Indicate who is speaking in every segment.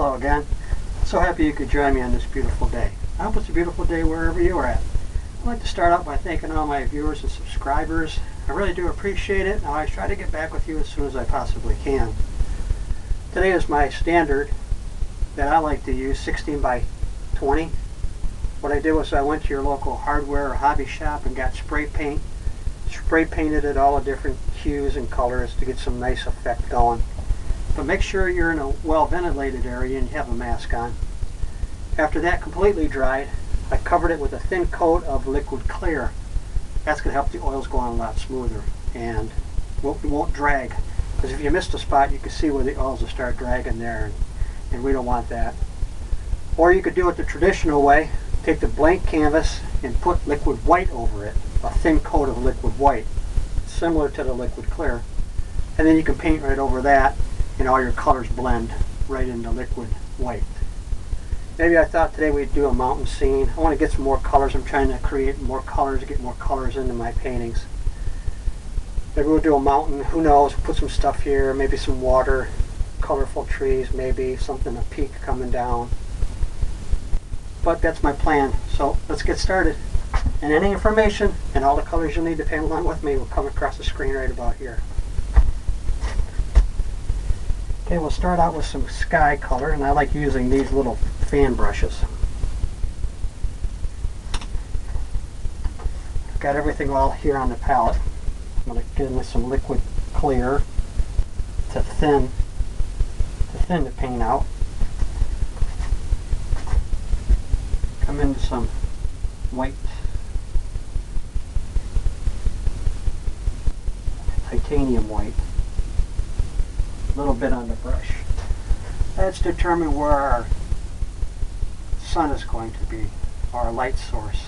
Speaker 1: Hello again. So happy you could join me on this beautiful day. I hope it's a beautiful day wherever you are at. I'd like to start out by thanking all my viewers and subscribers. I really do appreciate it, and I always try to get back with you as soon as I possibly can. Today is my standard that I like to use, 16 by 20. What I did was I went to your local hardware or hobby shop and got spray paint. Spray painted it all of different hues and colors to get some nice effect going. But make sure you're in a well ventilated area and you have a mask on. After that completely dried, I covered it with a thin coat of liquid clear. That's going to help the oils go on a lot smoother and it won't drag. Because if you missed a spot, you can see where the oils will start dragging there, and we don't want that. Or you could do it the traditional way. Take the blank canvas and put liquid white over it, a thin coat of liquid white, similar to the liquid clear. And then you can paint right over that, and all your colors blend right into liquid white. Maybe I thought today we'd do a mountain scene. I want to get some more colors. I'm trying to create more colors, get more colors into my paintings. Maybe we'll do a mountain, who knows, put some stuff here, maybe some water, colorful trees, maybe something, a peak coming down. But that's my plan, so let's get started. And any information and all the colors you'll need to paint along with me will come across the screen right about here. Okay, we'll start out with some sky color, and I like using these little fan brushes. I've got everything all here on the palette. I'm going to get in with some liquid clear to thin the paint out. Come into some white, titanium white. A little bit on the brush. Let's determine where our sun is going to be, our light source.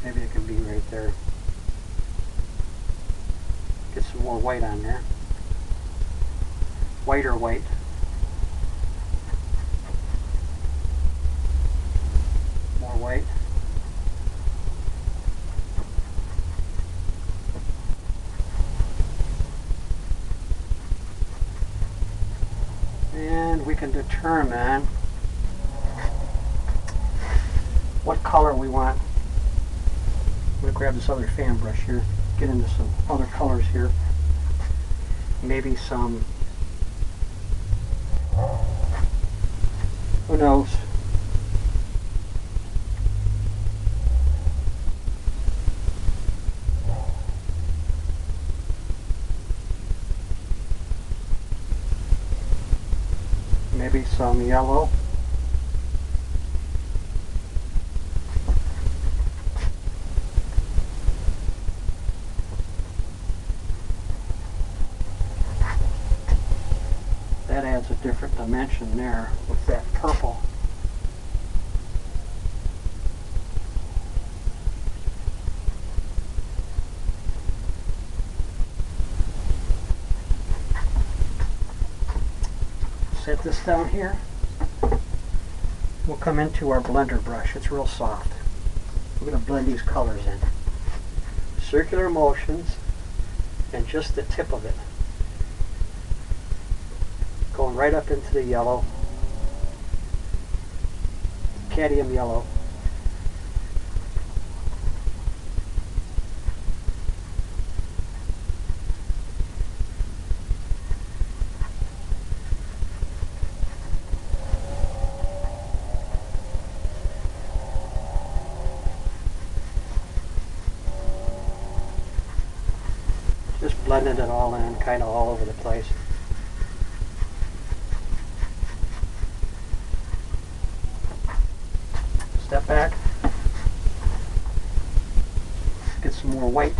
Speaker 1: Maybe it can be right there. Get some more white on there. Whiter white. More white. And we can determine what color we want. I'm going to grab this other fan brush here, get into some other colors here. Maybe some, who knows, maybe some yellow. That adds a different dimension there with that purple. Set this down here. We'll come into our blender brush. It's real soft. We're going to blend these colors in. Circular motions and just the tip of it. Going right up into the yellow. Cadmium yellow. Just blending it all in, kind of all over the place. Step back. Get some more white.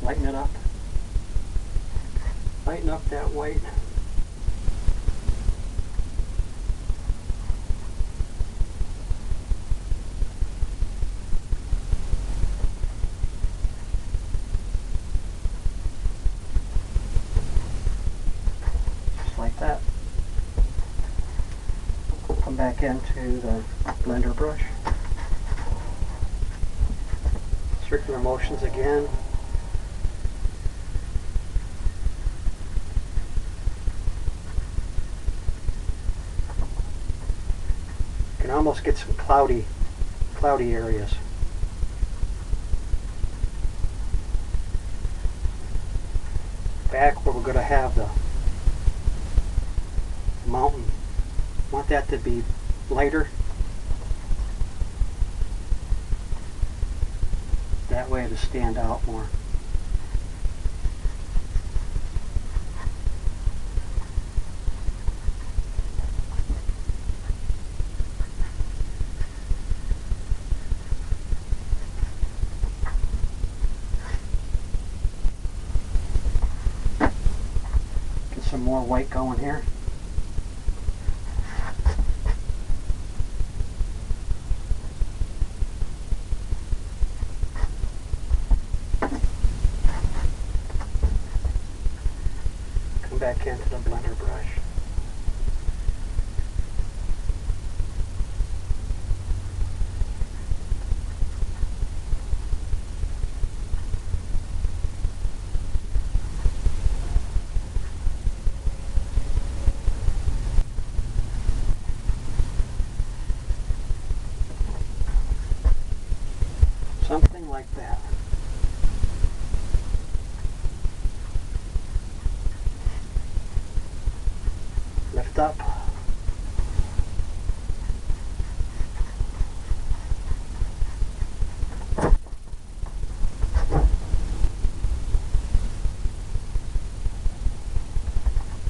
Speaker 1: Lighten it up. Lighten up that white. Like that. Come back into the blender brush. Circular motions again. can almost get some cloudy areas. Back where we're going to have the mountain, I want that to be lighter. That way it'll stand out more. Get some more white going here. Back into the blender brush. Something like that. Lift up.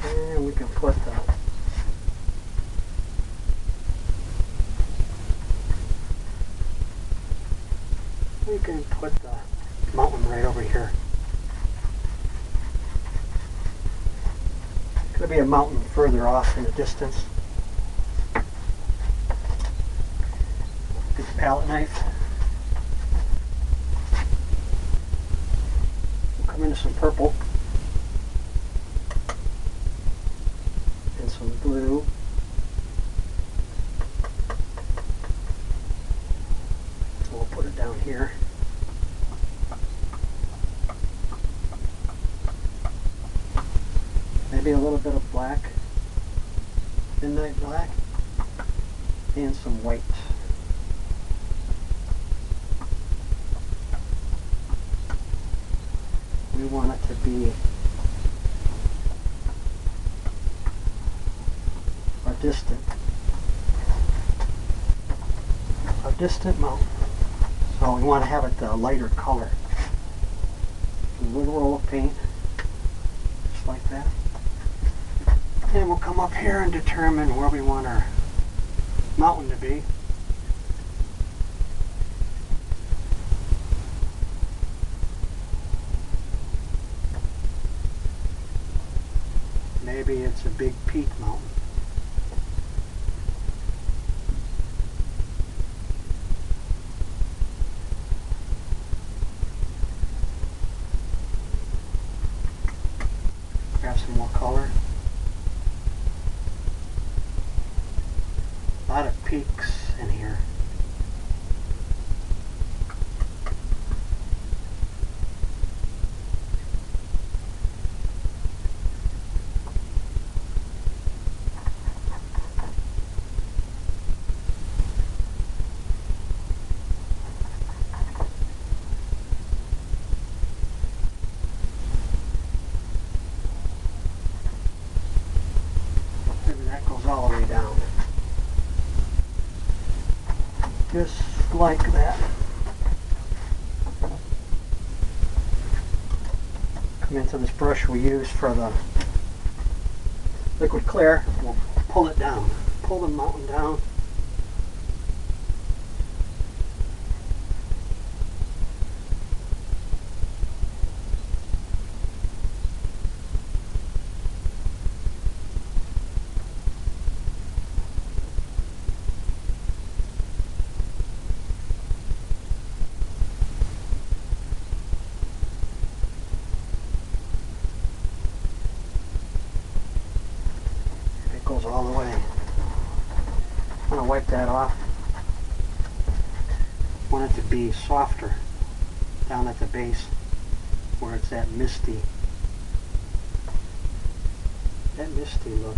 Speaker 1: And we can put the mountain right over here. Could be a mountain further off in the distance. Get the palette knife. We'll come into some purple and some blue. So we'll put it down here. Maybe a little bit of black, midnight black, and some white. We want it to be a distant mountain. So we want to have it a lighter color. A little roll of paint, just like that. And we'll come up here and determine where we want our mountain to be. Maybe it's a big peak mountain. Grab some more color. A lot of peaks in here. And that goes all the way down. Just like that. Come into this brush we use for the liquid clear. We'll pull it down. Pull the mountain down. Goes all the way. I'm going to wipe that off. I want it to be softer down at the base where it's that misty look.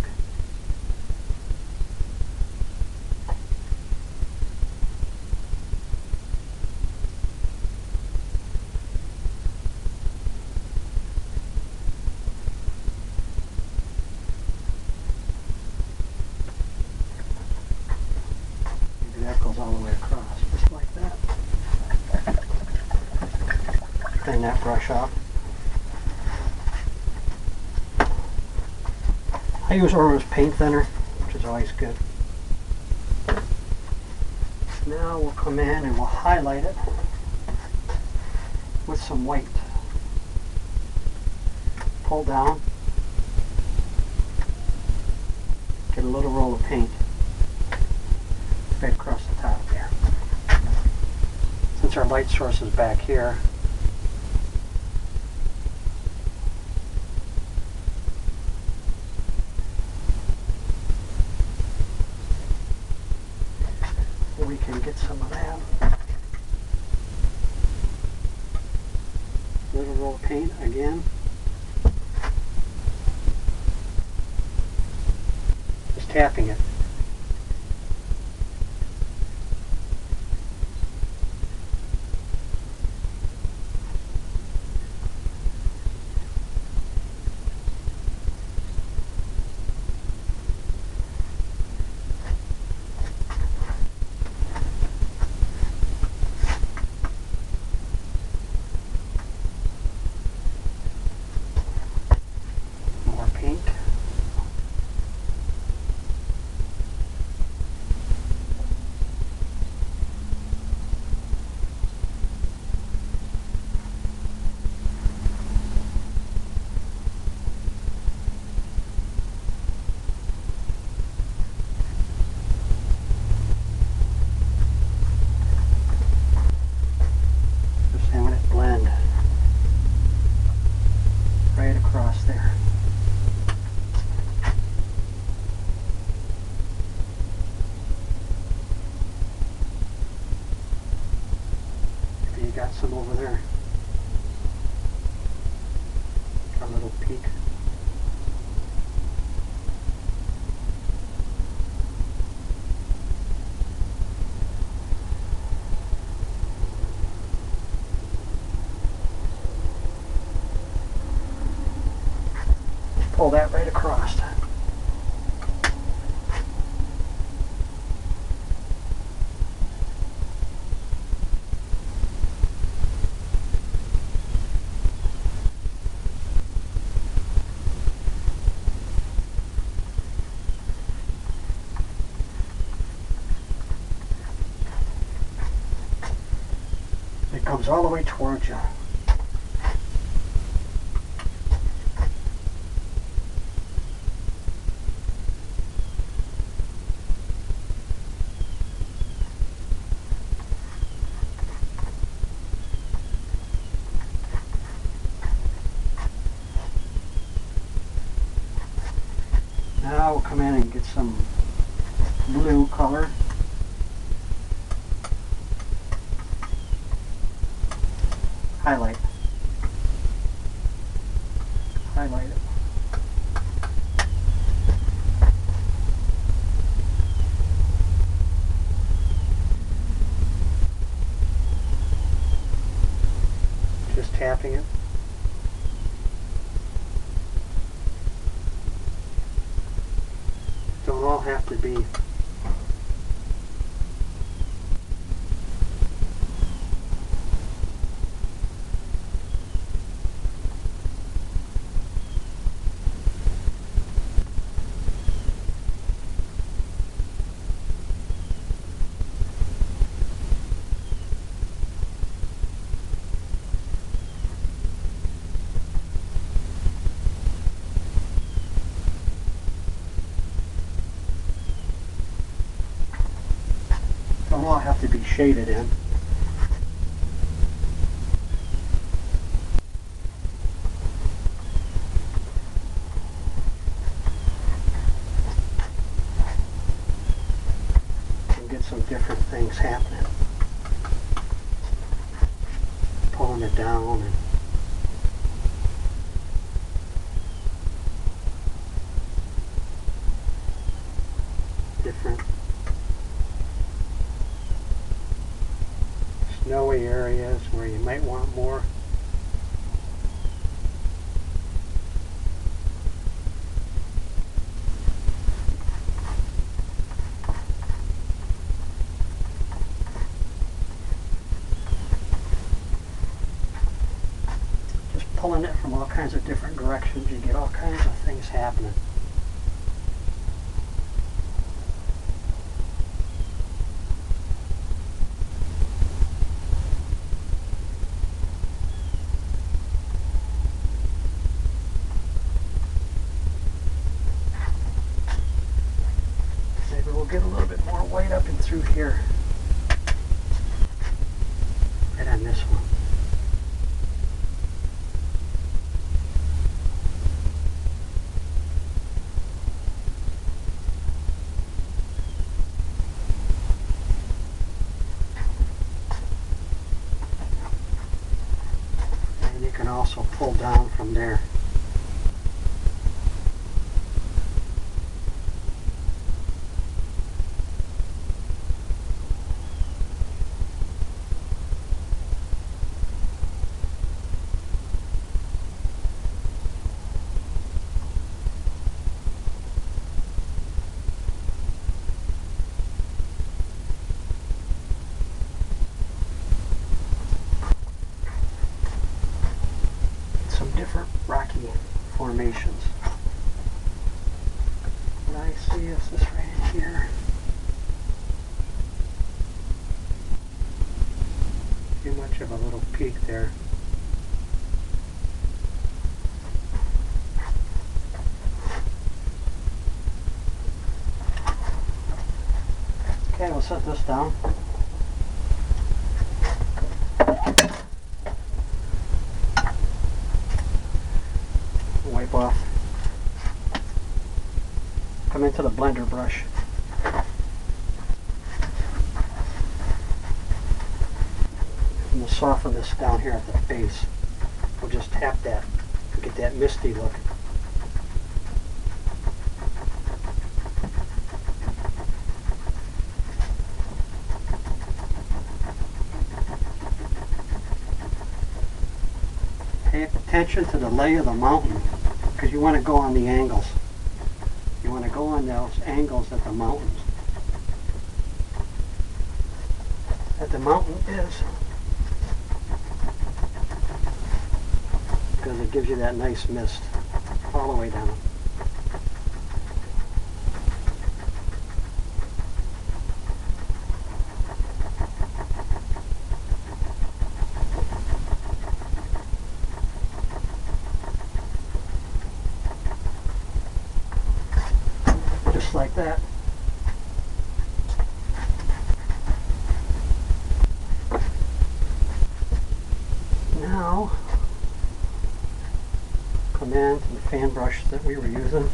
Speaker 1: clean that brush off. I use Ormo's paint thinner, which is always good. Now we'll come in and we'll highlight it with some white. Pull down, get a little roll of paint right across the top there. Since our light source is back here, we can get some of that. Little roll of paint again. Just tapping it. There. Maybe you got some over there. A little peak. Pull that right across. It comes all the way towards you. Now we'll come in and get some blue color. Highlight. Highlight it. Just tapping it. Don't all have to be shaded in. And get some different things happening. Pulling it down and different snowy areas where you might want more. pulling it from all kinds of different directions, you get all kinds of things happening. Maybe we'll get a little bit more white up and through here. And on this one. And you can also pull down from there. Different rocky formations. What I see is this right in here. Too much of a little peak there. Okay, we'll set this down. Wipe off. Come into the blender brush. And we'll soften this down here at the base. We'll just tap that to get that misty look. Pay attention to the lay of the mountain, because you want to go on the angles. You want to go on those angles that the mountain is, because it gives you that nice mist all the way down. Just like that. Now, come in to the fan brush that we were using.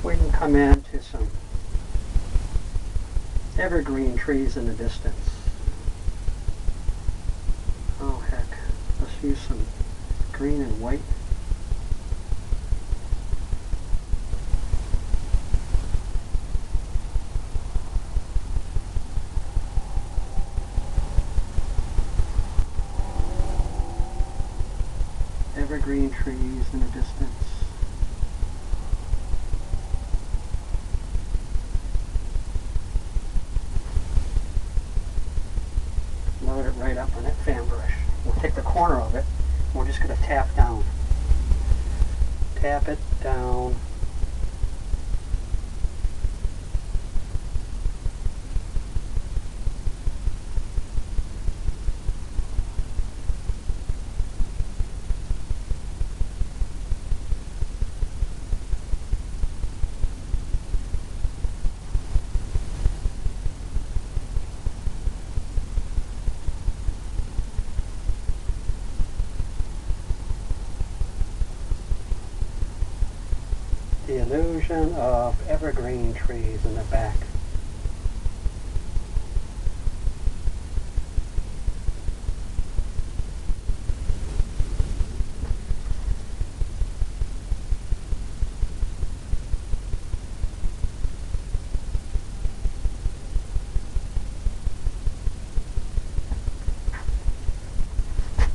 Speaker 1: We can come into some evergreen trees in the distance. Oh heck, let's use some green and white. Evergreen trees in the distance. Load it right up on that fan brush. We'll take the corner of it. We're just going to tap down. Tap it down. The illusion of evergreen trees in the back.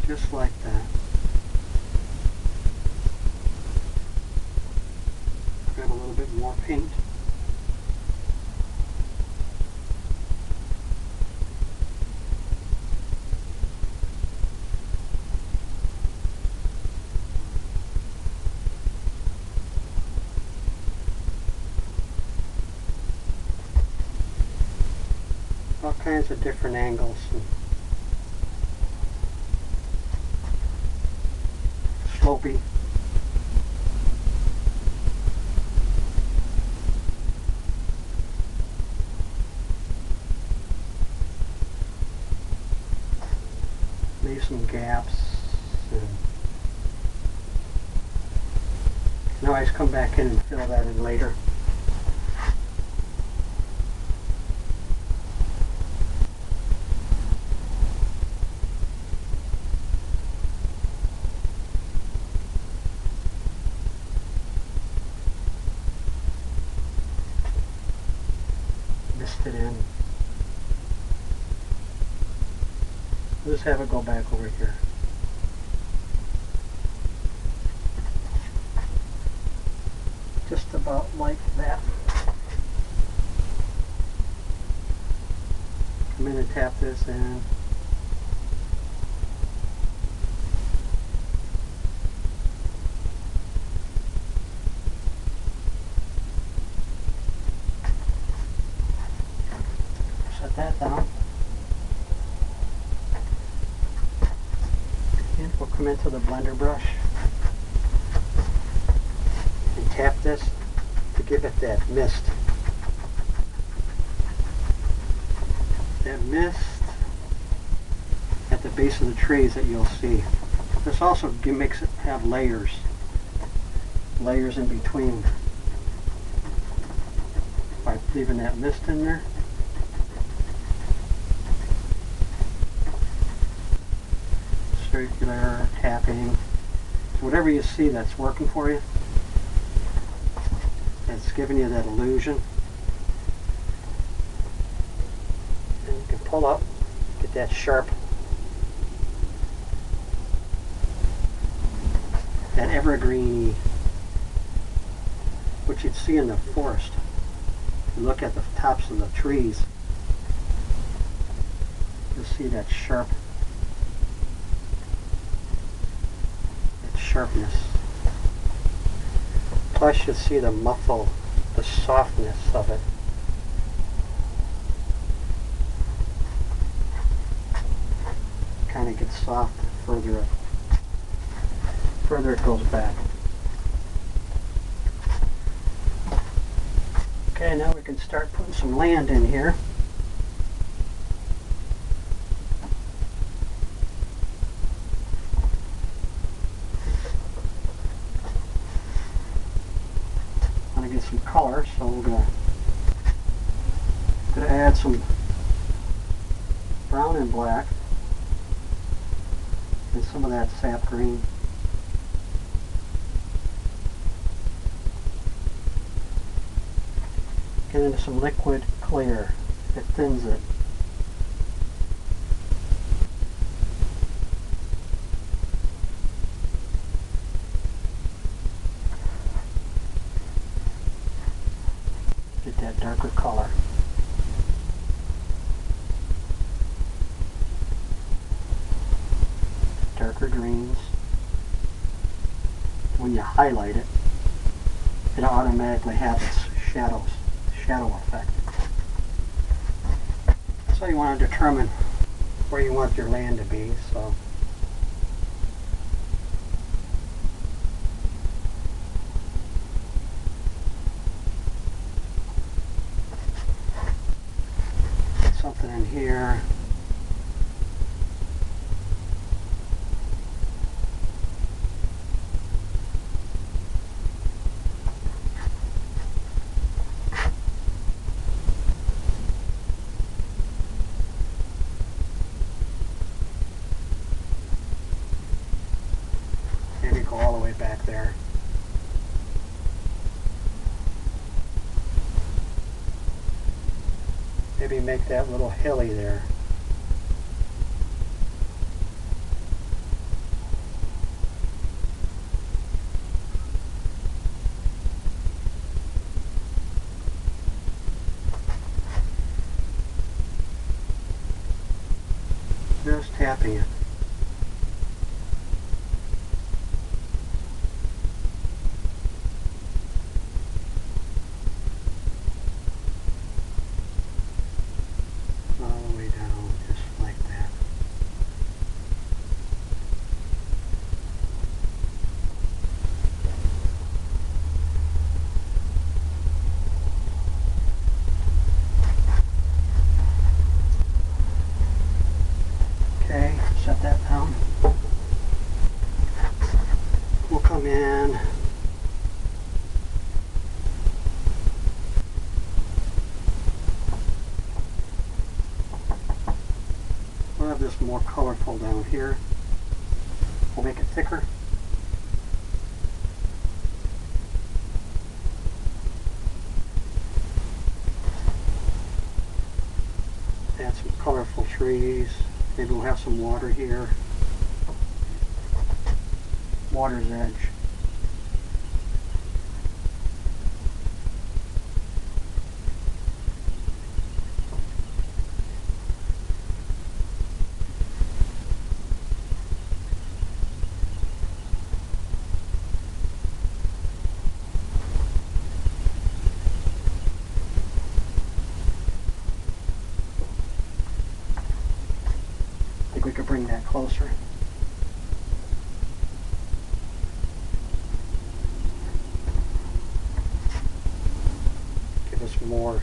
Speaker 1: Just like that. Grab a little bit more paint. All kinds of different angles. And slopey. Leave some gaps. And you can always come back in and fill that in later. Mist it in. Just have it go back over here. Just about like that. Come in and tap this in. Set that down. And we'll come into the blender brush and tap this to give it that mist. That mist at the base of the trees that you'll see. This also makes it have layers. Layers in between. By leaving that mist in there. Circular tapping. So whatever you see that's working for you, that's giving you that illusion. And you can pull up, get that sharp, that evergreen, which you'd see in the forest. You look at the tops of the trees, you'll see that sharpness. Plus you'll see the muffle, the softness of it. Kind of gets soft the further it goes back. Okay, now we can start putting some land in here. Get some color, so we're gonna add some brown and black and some of that sap green. Get into some liquid clear. It thins it. Get that darker color. Darker greens. When you highlight it, it automatically has its shadow effect. So you want to determine where you want your land to be. So something in here. Maybe go all the way back there. Maybe make that little hilly there. Just tapping it. All the way down, just like that. Okay, set that down. We'll come in. We'll have this more colorful down here. We'll make it thicker. Add some colorful trees. Maybe we'll have some water here. Water's edge. I think we could bring that closer. Give us more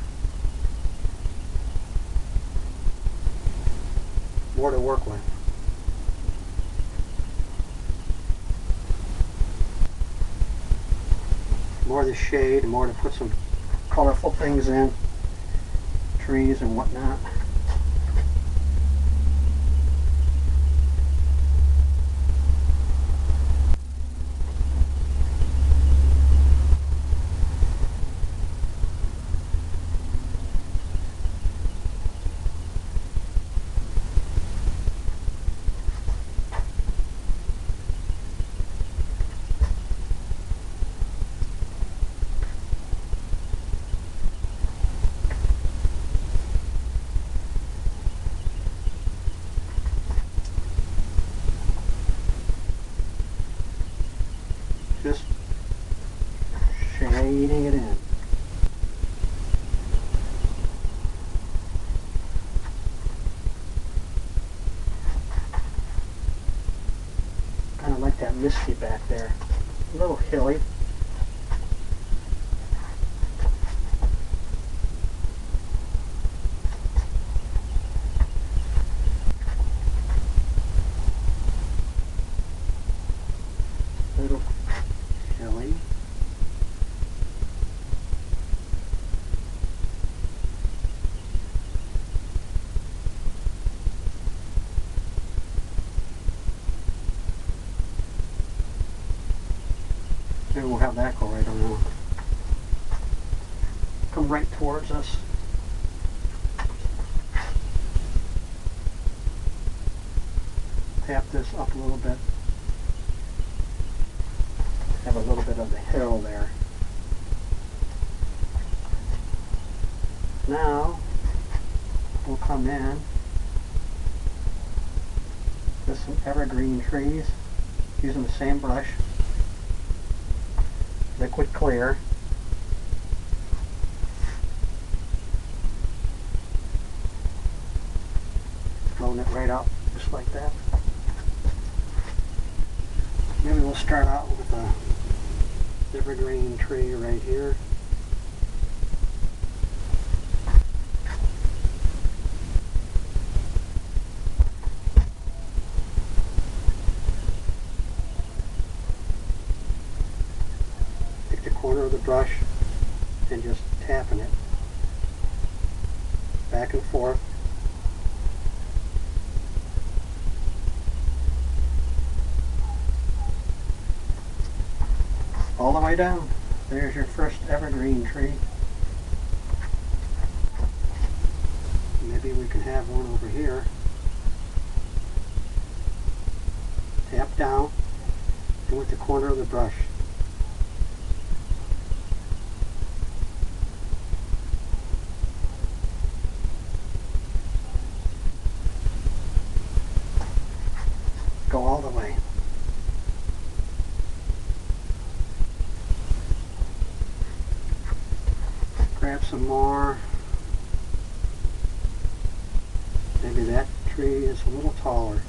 Speaker 1: to work with. More of the shade, more to put some colorful things in, trees and whatnot. Just shading it in. Kind of like that misty back there. A little hilly. Little hilly. Maybe we'll have that go right on. Come right towards us. Tap this up a little bit. Have a little bit of the hill there. Now we'll come in with some evergreen trees using the same brush, liquid clear. Blowing it right up just like that. Maybe we'll start out with a evergreen tree right here. Take the corner of the brush and just tapping it back and forth. All the way down. There's your first evergreen tree. Maybe we can have one over here. Tap down and with the corner of the brush. Go all the way. Grab some more. Maybe that tree is a little taller.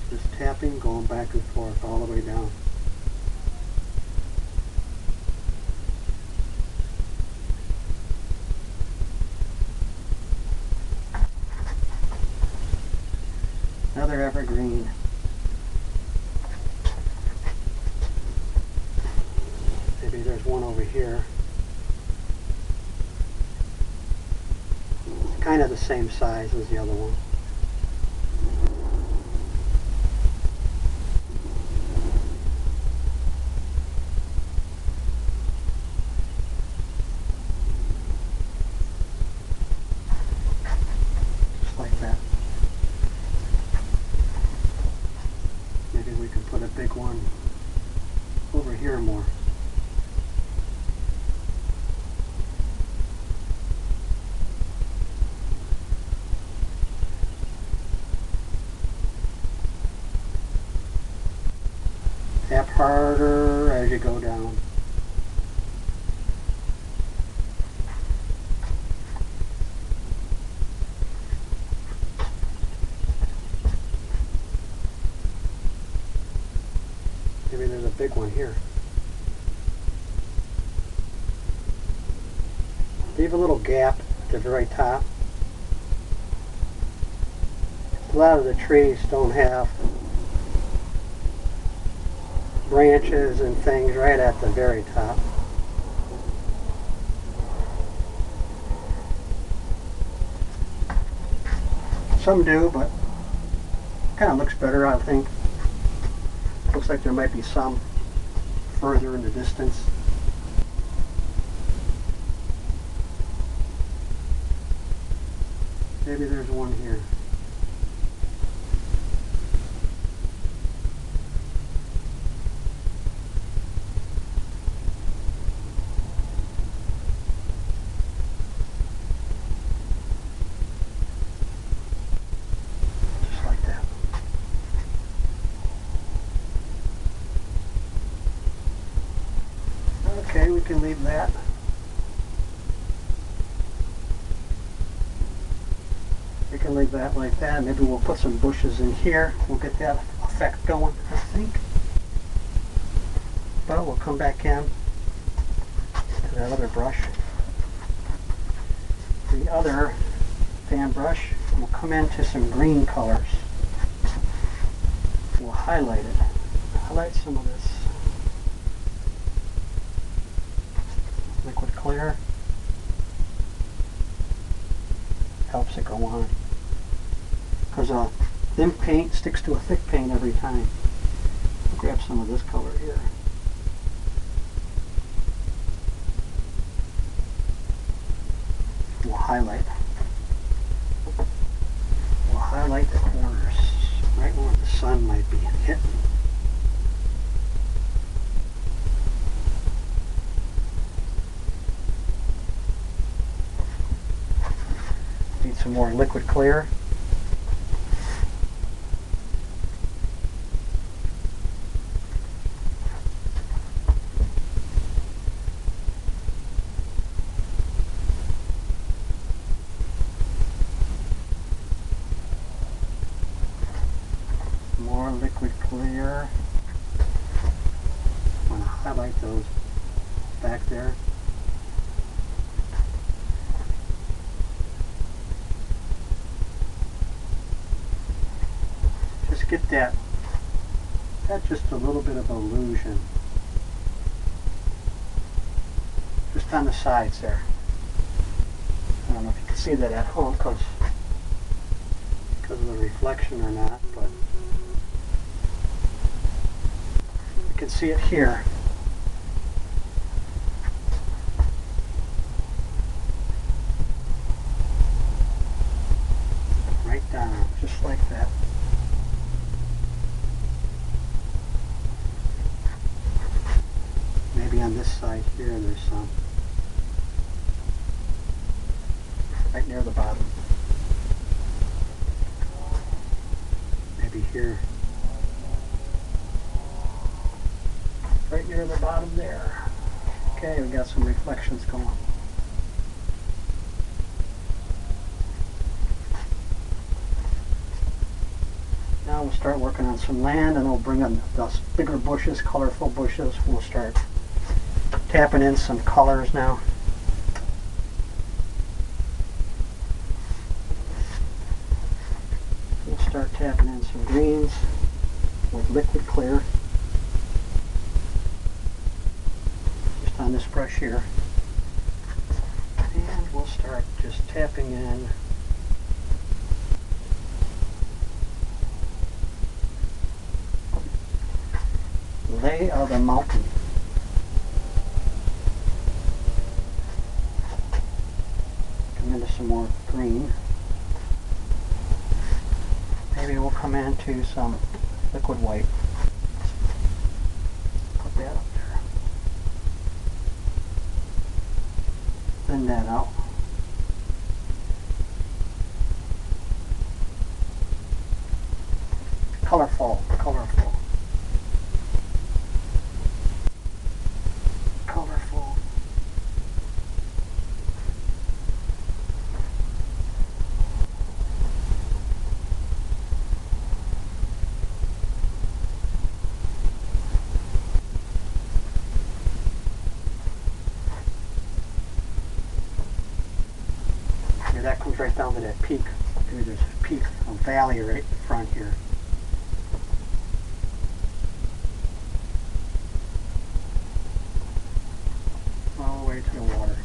Speaker 1: Just tapping, going back and forth all the way down. Another evergreen. Maybe there's one over here. Kind of the same size as the other one. Just like that. Maybe we can put a big one over here more. Tap harder as you go down. Maybe there's a big one here. Leave a little gap at the very top. A lot of the trees don't have branches and things right at the very top. Some do, but kind of looks better, I think. Looks like there might be some further in the distance. Maybe there's one here. Okay, we can leave that. We can leave that like that. Maybe we'll put some bushes in here. We'll get that effect going, I think. But we'll come back in to that other brush. The other fan brush, we'll come into some green colors. We'll highlight it. Highlight some of this liquid clear. Helps it go on. Because a thin paint sticks to a thick paint every time. I'll grab some of this color here. We'll highlight. We'll highlight the corners, right where the sun might be hitting. Need some more liquid clear. More liquid clear. I'm going to highlight those back there. Just get that just a little bit of illusion. Just on the sides there. I don't know if you can see that at home because of the reflection or not, but you can see it here. Right down, just like that. Maybe on this side here there's some. right near the bottom. Maybe here. Right near the bottom there. Okay, we got some reflections going. Now we'll start working on some land, and we'll bring in those bigger bushes, colorful bushes. We'll start tapping in some colors now. We'll start tapping in some greens with liquid clear. Just on this brush here. And we'll start just tapping in lay of the mountain. Come into some more green. Maybe we'll come into some liquid white. Put that up there. Thin that out. Colorful, colorful. Colorful. Yeah, that comes right down to that peak. Maybe there's a peak, a valley right in front here. All the way to the water.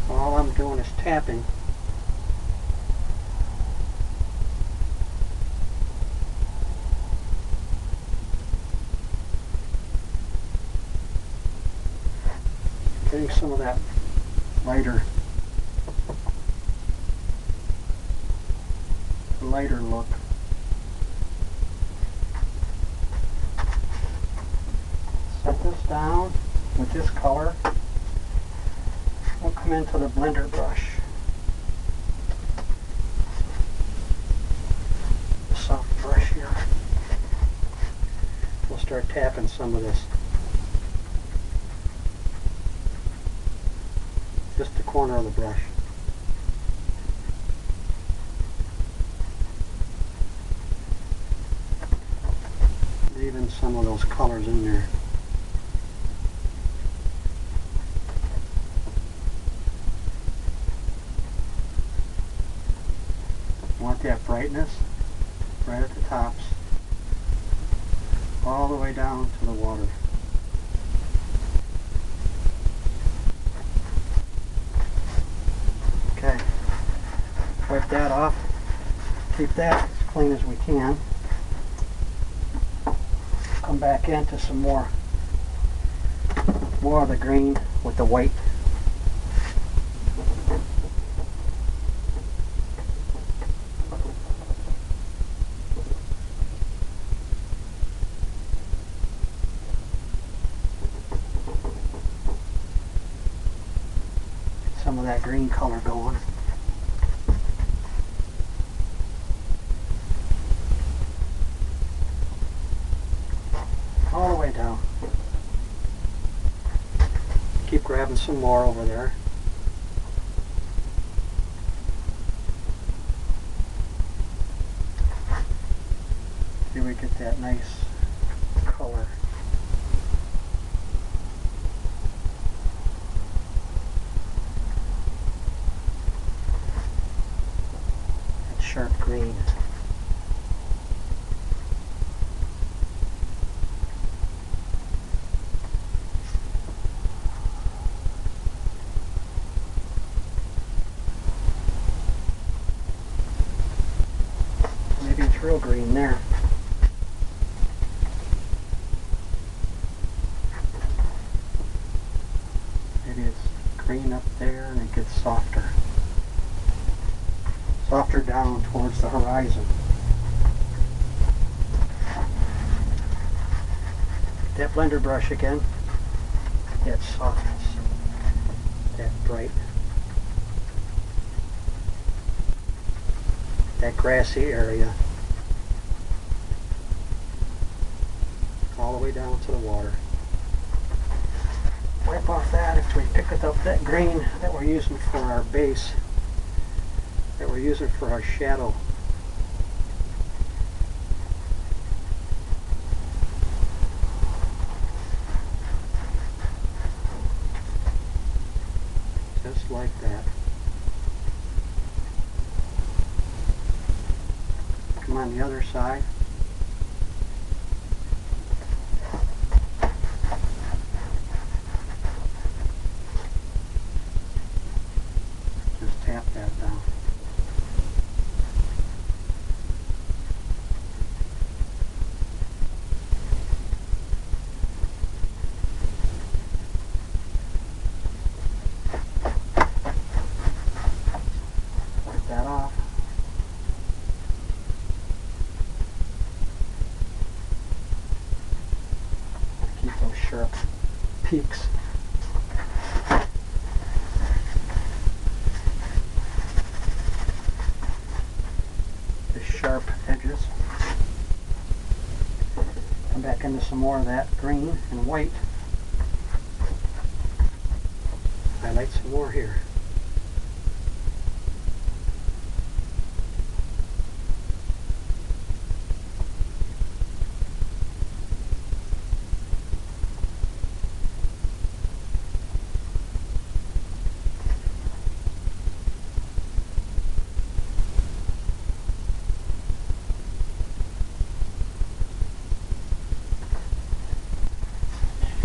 Speaker 1: All I'm doing is tapping. Getting some of that lighter look. Set this down with this color. We'll come into the blender brush. Soft brush here. We'll start tapping some of this. Just the corner of the brush. Leaving some of those colors in there. Want that brightness right at the tops, all the way down to the water. Okay, wipe that off, keep that as clean as we can. Come back into some more of the green with the white. Some of that green color going. All the way down. Keep grabbing some more over there. Here we get that nice color. That sharp green. Maybe it's real green there. green up there, and it gets softer. Softer down towards the horizon. That blender brush again, that softness, that bright, that grassy area, all the way down to the water. Wipe off that after we pick up that green that we're using for our base, that we're using for our shadow. Just like that. Come on the other side. Just tap that down. Wipe that off. Keep those sharp peaks. The sharp edges. Come back into some more of that green and white. Highlight some more here.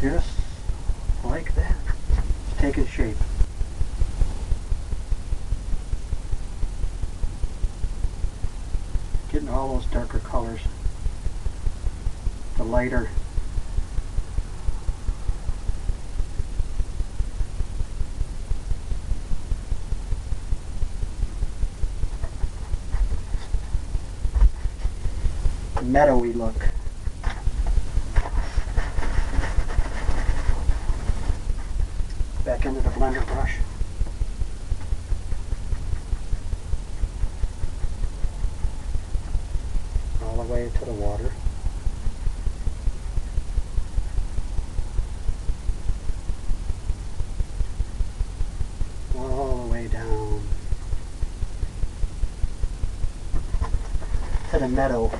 Speaker 1: Just like that. It's taking shape. Getting all those darker colors. The lighter. Meadowy look. Back into the blender brush. All the way to the water. All the way down to the meadow.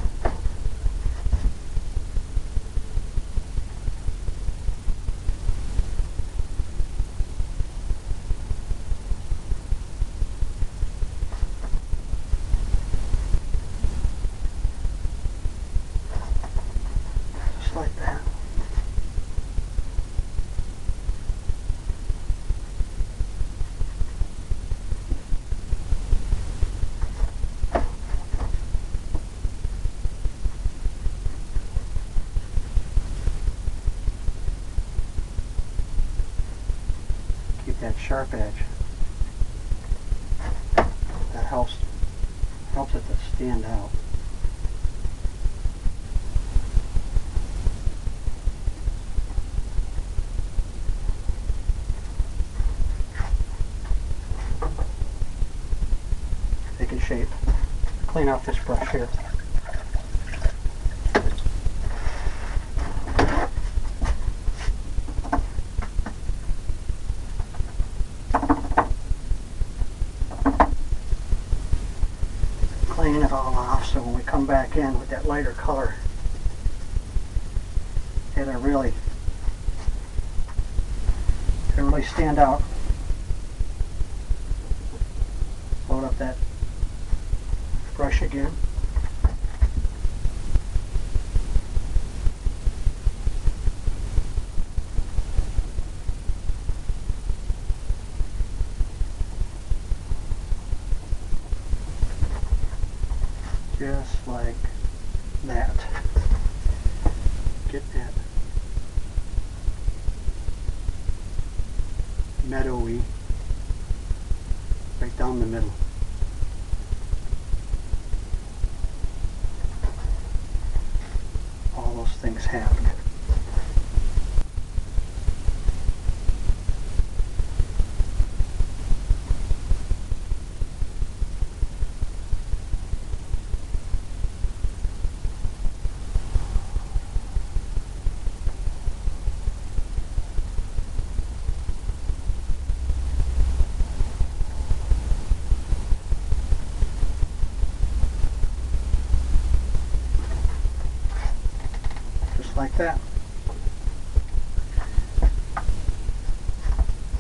Speaker 1: Like that. Keep that sharp edge. That helps it to stand out. Taking shape. Clean off this brush here. Clean it all off so when we come back in with that lighter color, it'll really stand out. Load up that brush again. Just like that. Get that meadowy right down the middle. All those things happened. Like that.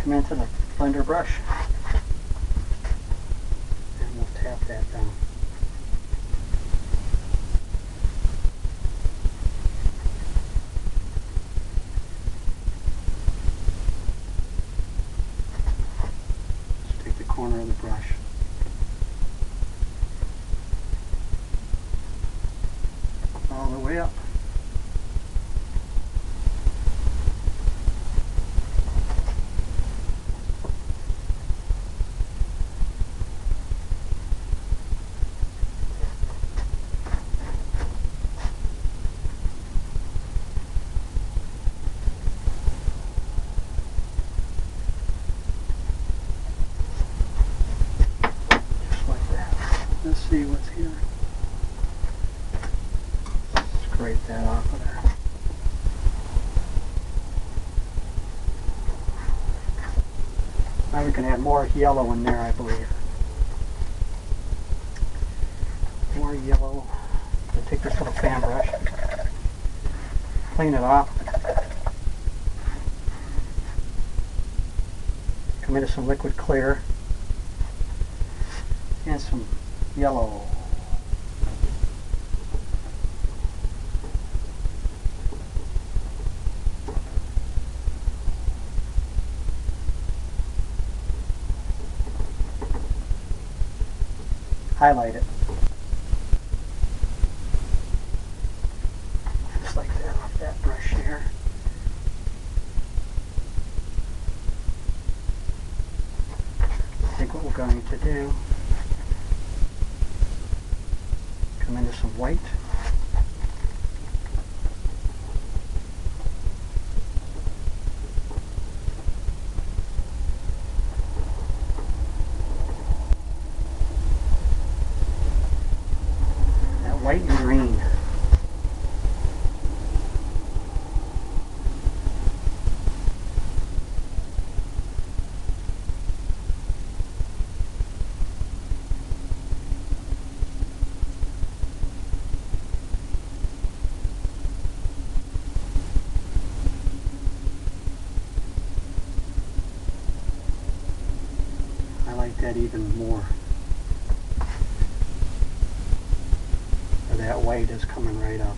Speaker 1: Come into the blender brush and we'll tap that down. Just take the corner of the brush. All the way up. Let's see what's here. Scrape that off of there. Now we can add more yellow in there, I believe. More yellow. I'll take this little fan brush, clean it off. Come into some liquid clear and some yellow. Highlight it. Just like that off that brush here. I think what we're going to do, come into some white. That white and green. I like that even more. Or that white is coming right up.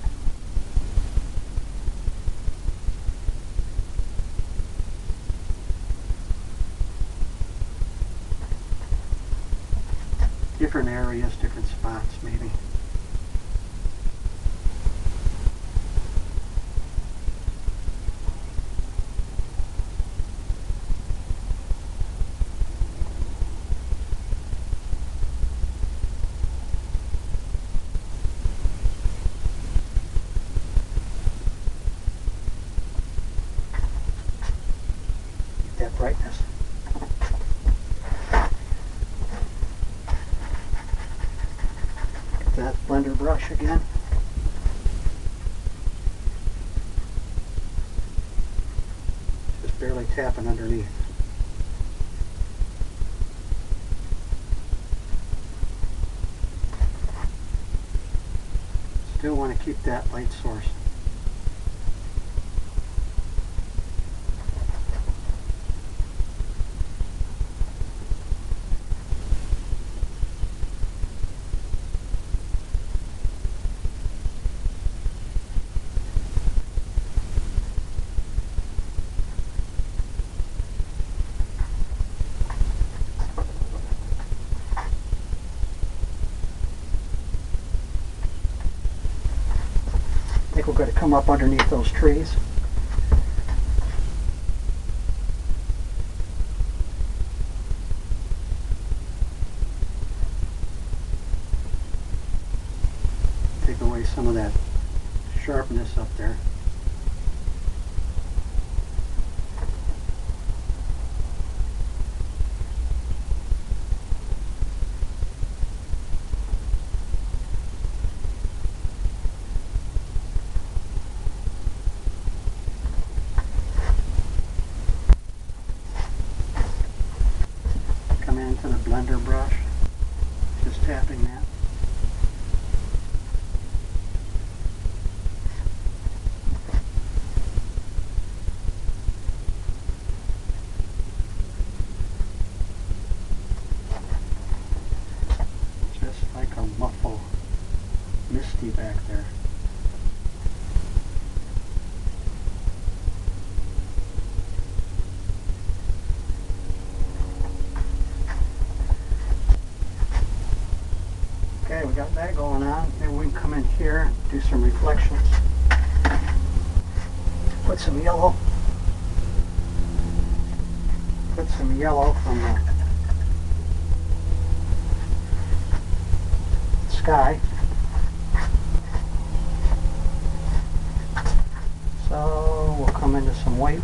Speaker 1: Different areas, different spots maybe. That brightness. Get that blender brush again. Just barely tapping underneath. Still want to keep that light source. I think we're going to come up underneath those trees. some of that sharpness up there. Come into the blender brush, just tapping that. Just like a muffle, misty back there. Okay, we got that going on. Maybe we can come in here and do some reflections. Put some yellow. Put some yellow from the sky. So we'll come into some white.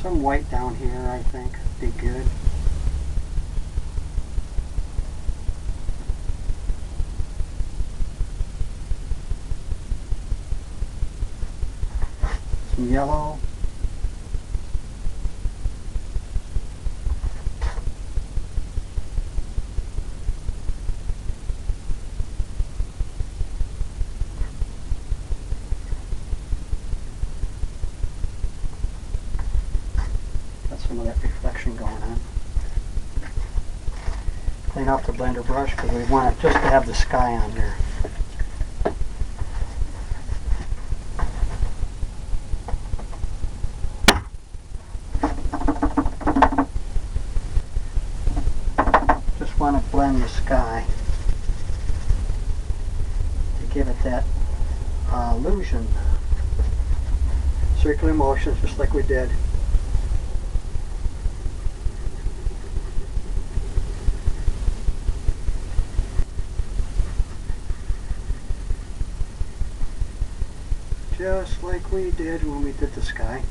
Speaker 1: Some white down here, I think, be good. Some yellow. Some of that reflection going on. Clean off the blender brush because we want it just to have the sky on there. Just want to blend the sky to give it that illusion. Circular motions just like we did. Just like we did when we did the sky.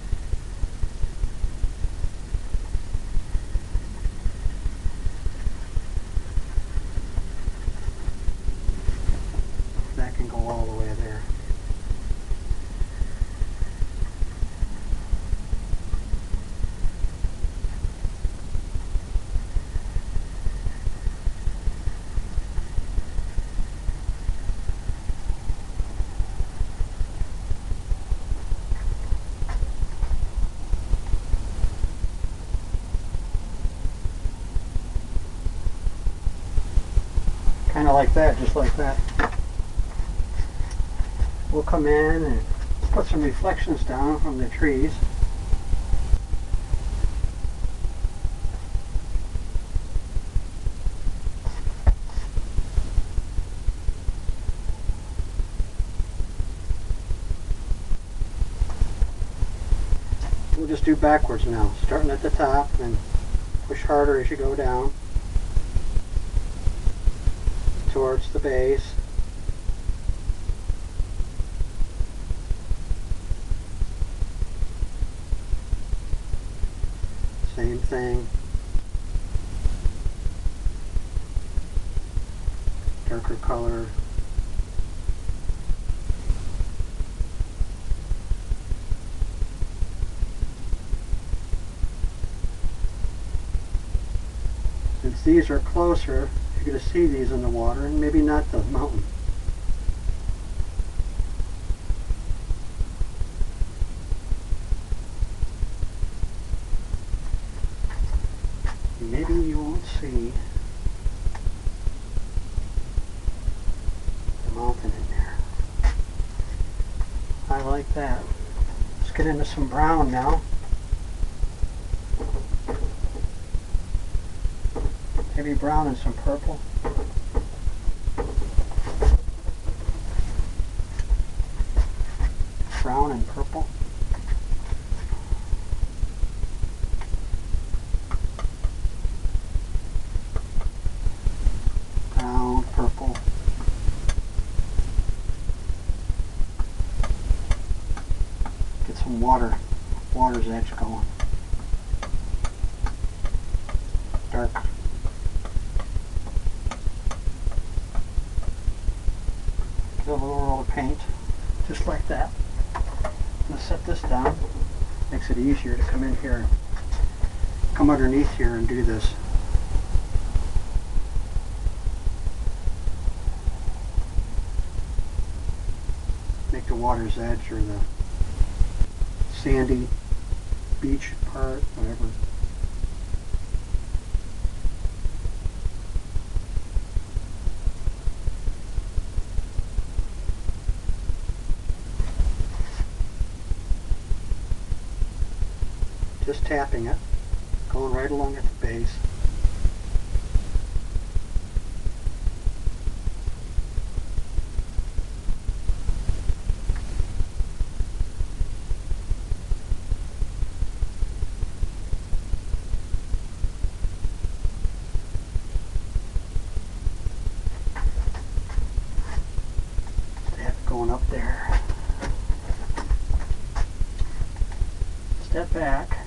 Speaker 1: That can go all the way there. Kind of like that, just like that. We'll come in and put some reflections down from the trees. We'll just do backwards now, starting at the top and push harder as you go down towards the base. Same thing. Darker color. Since these are closer, you're going to see these in the water, and maybe not the mountain. Maybe you won't see the mountain in there. I like that. Let's get into some brown now. Heavy brown and some purple. Brown and purple. some water's edge going. Dark. Give a little roll of paint, just like that. I'm going to set this down. Makes it easier to come in here, come underneath here and do this. Make the water's edge or the sandy beach part, whatever. Just tapping it, going right along at the base. Going up there. Step back.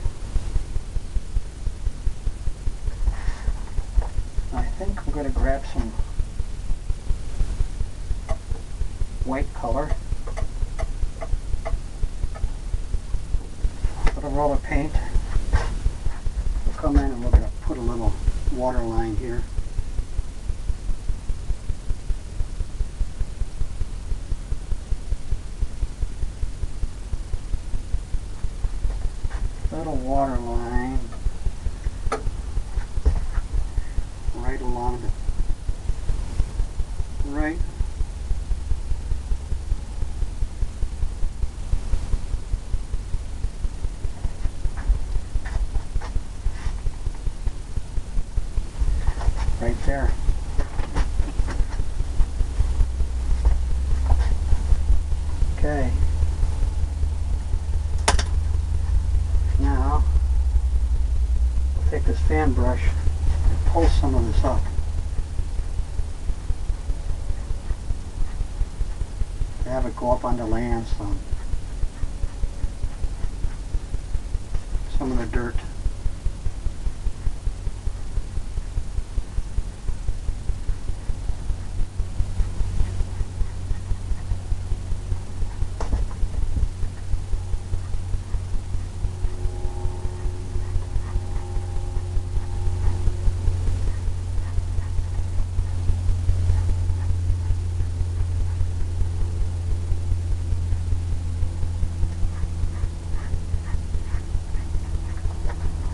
Speaker 1: I think I'm going to grab some white color. Put a roll of paint. We'll come in and we're going to put a little water line here. Little water line right along the right there. Okay. Now, I'll take this fan brush and pull some of this up. Have it go up on the land some of the dirt.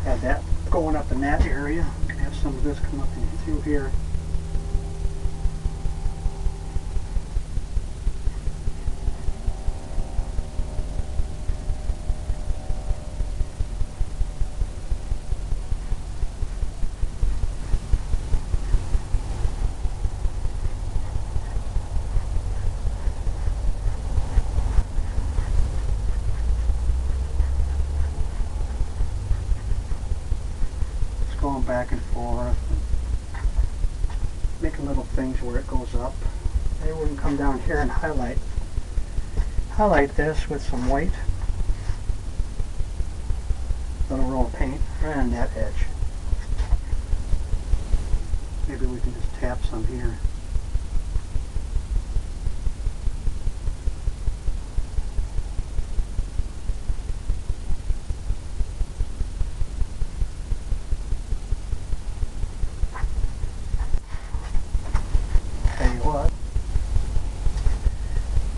Speaker 1: Have that going up in that area. I'm going to have some of this come up in through here. Going back and forth, making little things where it goes up. Maybe we can come down here and highlight this with some white. Little roll of paint right on that edge. Maybe we can just tap some here.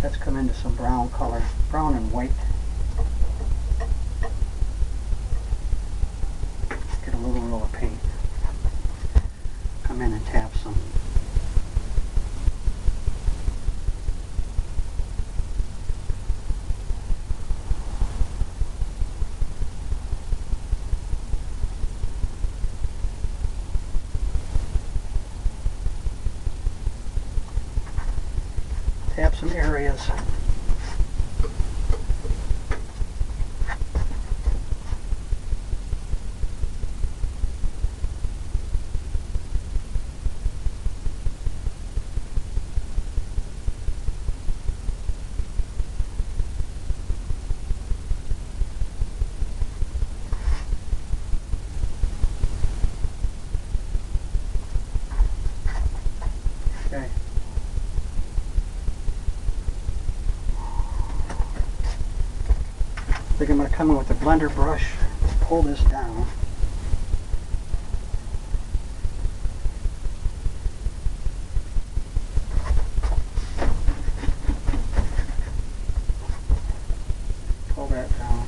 Speaker 1: Let's come into some brown color, brown and white. Get a little roll of paint. Come in and tap some. Tap some areas. I think I'm going to come in with the blender brush, pull this down. Pull that down.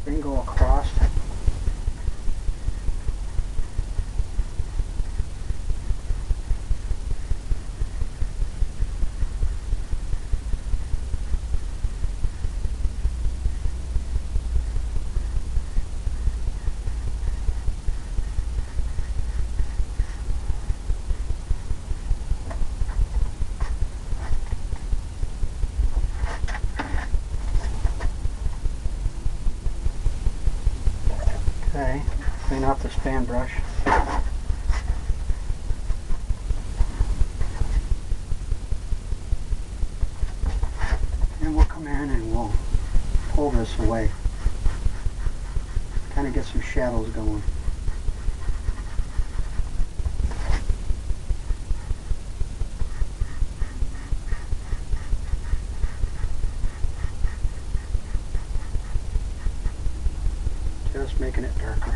Speaker 1: Then go across. Okay, clean off this fan brush. And we'll come in and we'll pull this away. Kind of get some shadows going. Just making it darker.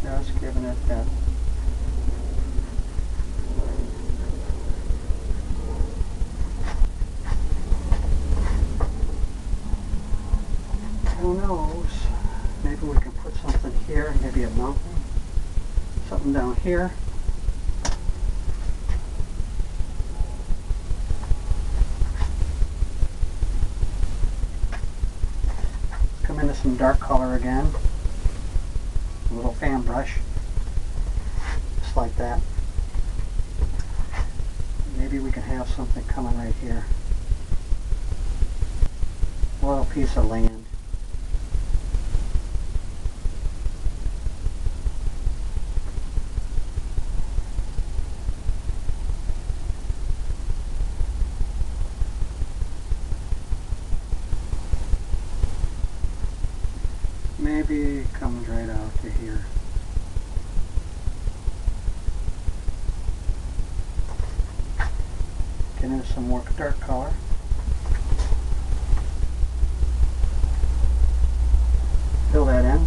Speaker 1: Just giving it that who knows, maybe we can put something here, maybe a mountain, something down here. Come into some dark color again, a little fan brush, just like that. Maybe we can have something coming right here, a little piece of land. Maybe it comes right out to here. Get into some more dark color. Fill that in.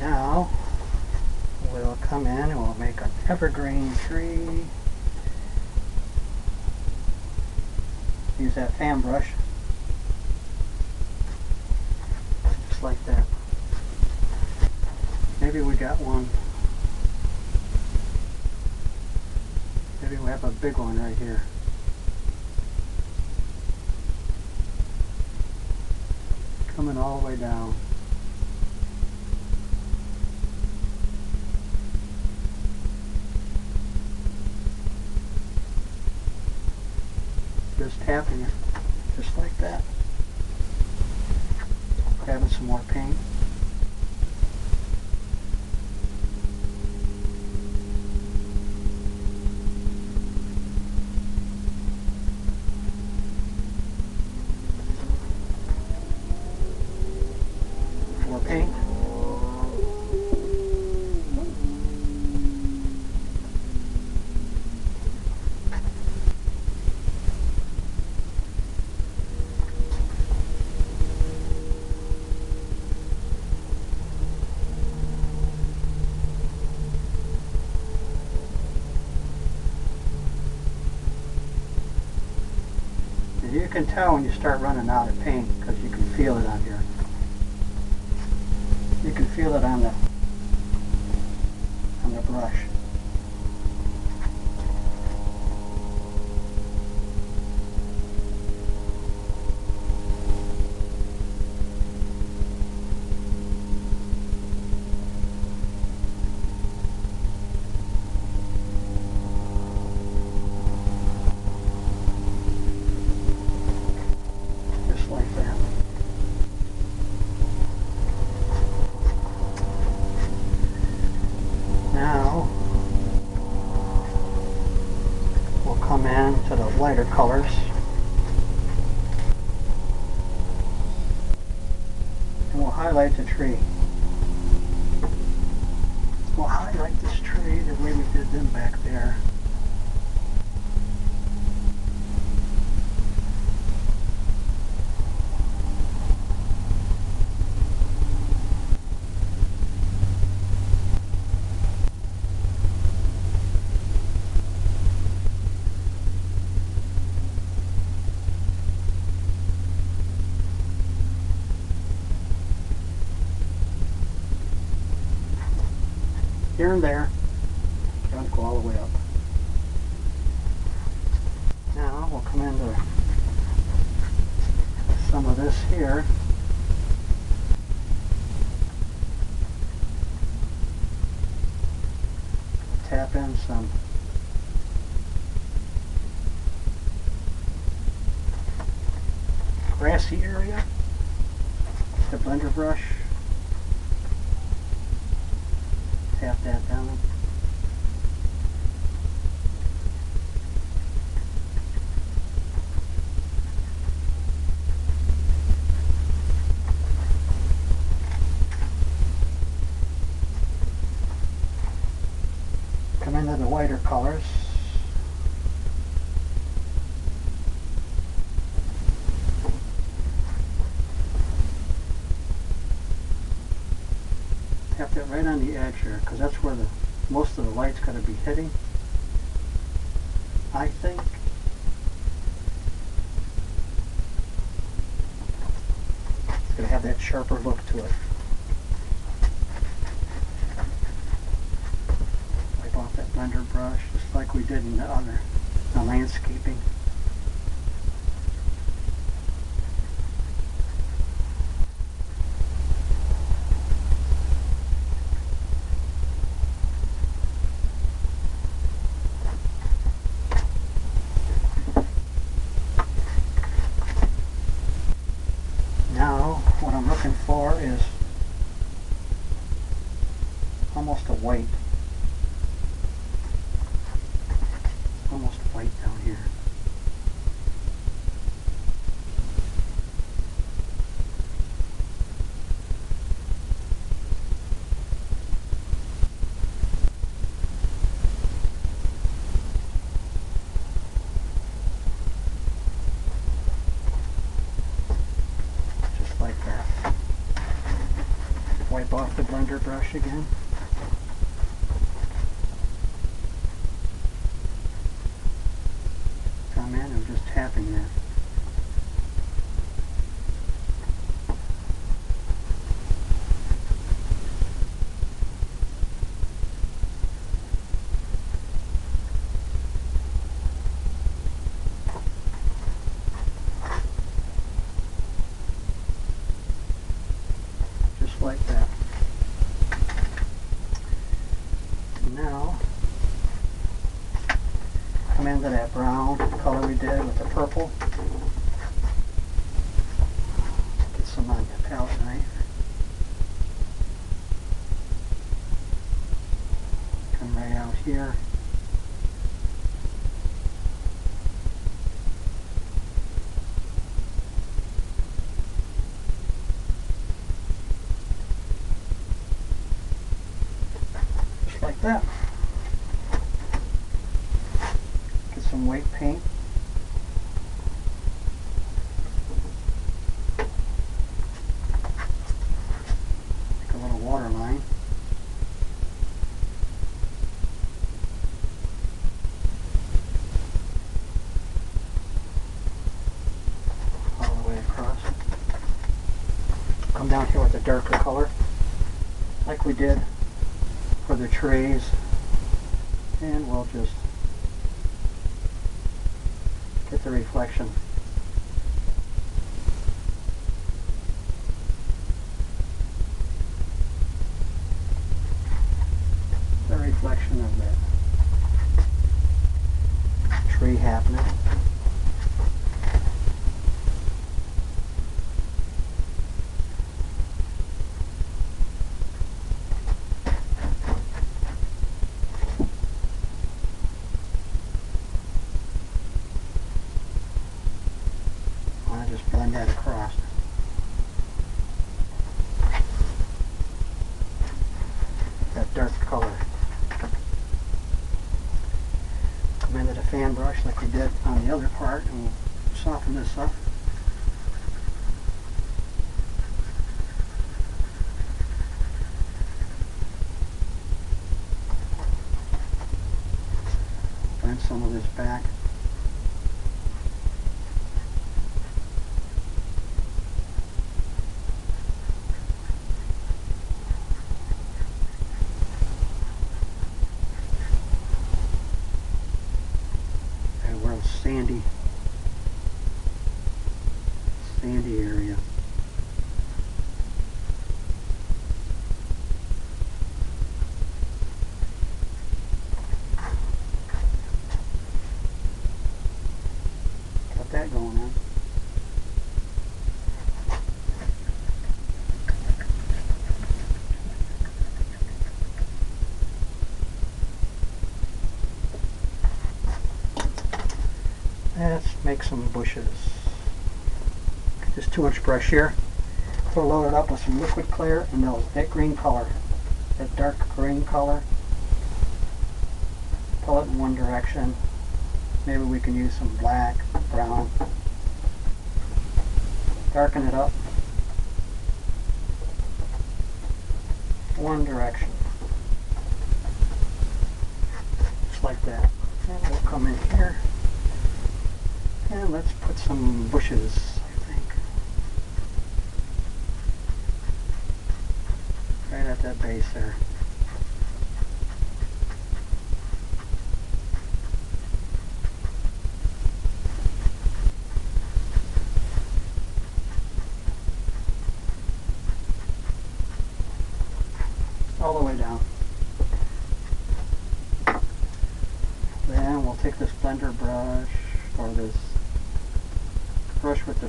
Speaker 1: Now we'll come in and we'll make an evergreen tree. Use that fan brush, just like that. Maybe we got one. Maybe we have a big one right here. Coming all the way down. Just tapping it, just like that. Grabbing some more paint. More paint. You can tell when you start running out of paint because you can feel it on here. You can feel it on the brush. Just like that. lighter colors. And we'll highlight the tree. We'll highlight this tree the way we did them back there. Here and there, don't go all the way up. Now we'll come into some of this here. Tap in some grassy area, the blender brush. Tap that down. Come into the whiter colors. Tap that right on the edge here, because that's where most of the light's going to be hitting, I think. It's going to have that sharper look to it. Wipe off that blender brush, just like we did in the landscaping. Now, what I'm looking for is almost a white. Almost white down here. Like that. Wipe off the blender brush again. Come in and just tapping that. Like that. Now, come into that brown color we did with the purple. Get some on the palette knife. Come right out here. Like that. Get some white paint. Make a little water line. All the way across. Come down here with a darker color, like we did for the trees, and we'll just get the reflection. The reflection of that tree happening. blend that across. That dark color. Come into the fan brush like we did on the other part and we'll soften this up. Blend some of this back. Sandy area. Got that going on. Let's make some bushes. Just too much brush here. So load it up with some liquid clear and that green color, that dark green color. Pull it in one direction. Maybe we can use some black, brown. Darken it up. One direction. Just like that. And we'll come in here. And let's put some bushes, I think. Right at that base there. All the way down. Then we'll take this blender brush, or this brush with the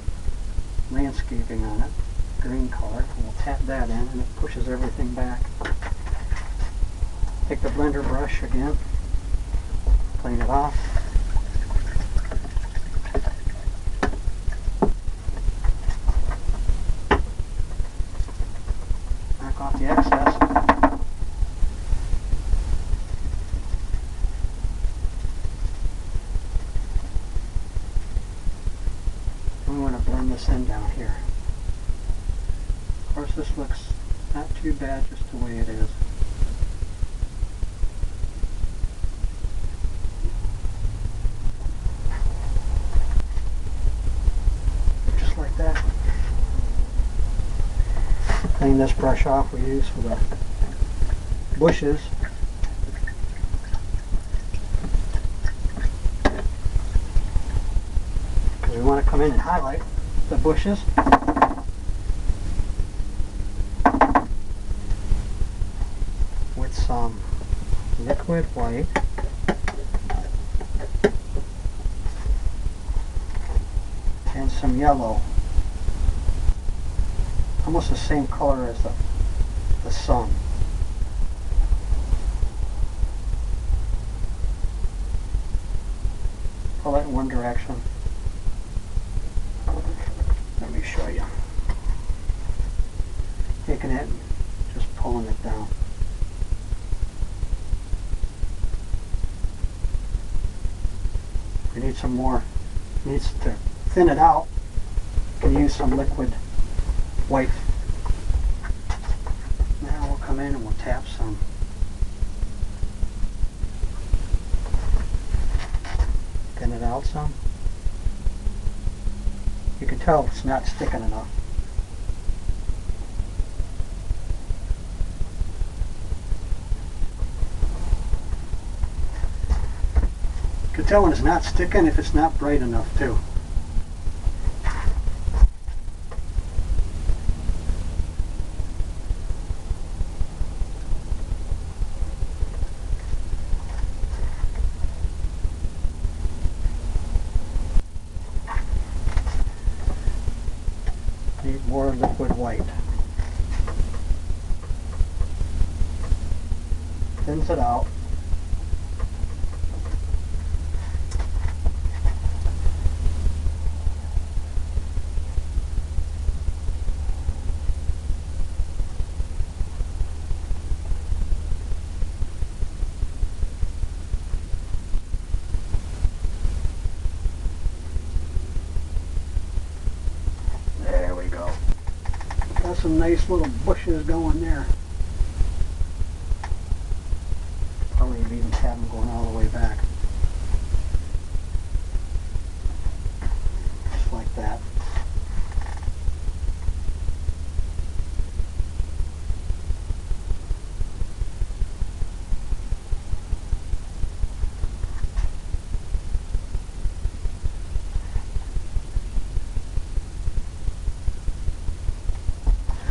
Speaker 1: landscaping on it, green color, and we'll tap that in and it pushes everything back. Take the blender brush again, clean it off. Knock off the excess. We want to blend this in down here. Of course, this looks not too bad just the way it is. Just like that. Clean this brush off we use for the bushes. Because we want to come in and highlight the bushes. With some liquid white. And some yellow. Almost the same color as the sun. Pull it in one direction. Let me show you. Taking it and just pulling it down. We need some more. Needs to thin it out. You can use some liquid white. Now we'll come in and we'll tap some. Thin it out some. You can tell it's not sticking enough. You can tell when it's not sticking if it's not bright enough too. Need more liquid white. Thins it out. some nice little bushes going there. Probably even have them going all the way back. Just like that.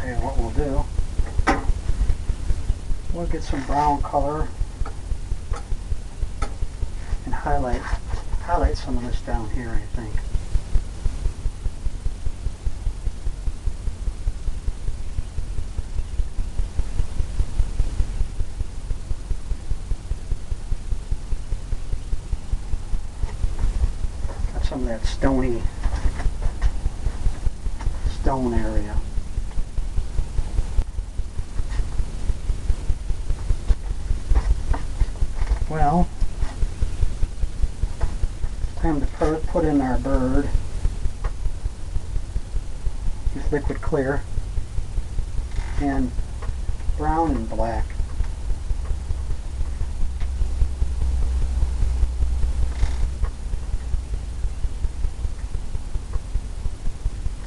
Speaker 1: And what we'll do, we'll get some brown color and highlight some of this down here, I think. Got some of that stone area. Well, time to put in our bird. Use liquid clear and brown and black.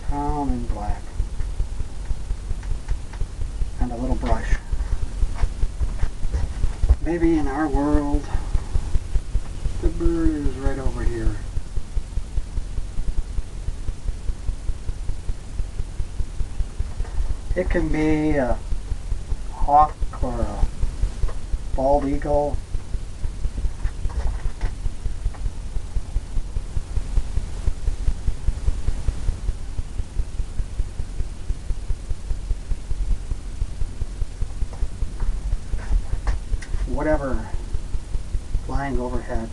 Speaker 1: Brown and black. And a little brush. Maybe in our world, the bird is right over here. It can be a hawk or a bald eagle. Whatever flying overhead.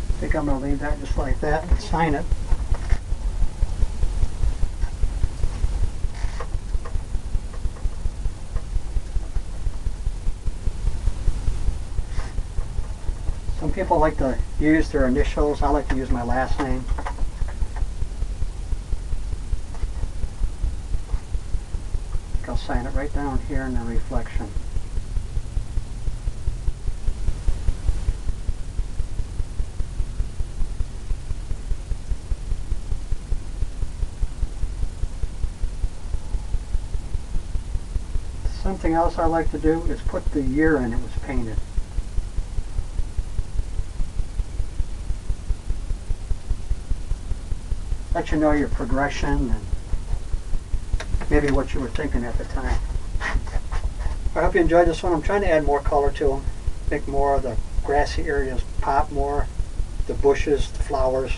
Speaker 1: I think I'm going to leave that just like that and sign it. Some people like to use their initials. I like to use my last name. I'll sign it right down here in the reflection. Something else I like to do is put the year in it was painted. Let you know your progression and maybe what you were thinking at the time. I hope you enjoyed this one. I'm trying to add more color to them, make more of the grassy areas pop more, the bushes, the flowers.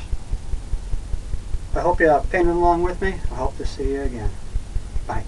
Speaker 1: I hope you painted along with me. I hope to see you again. Bye.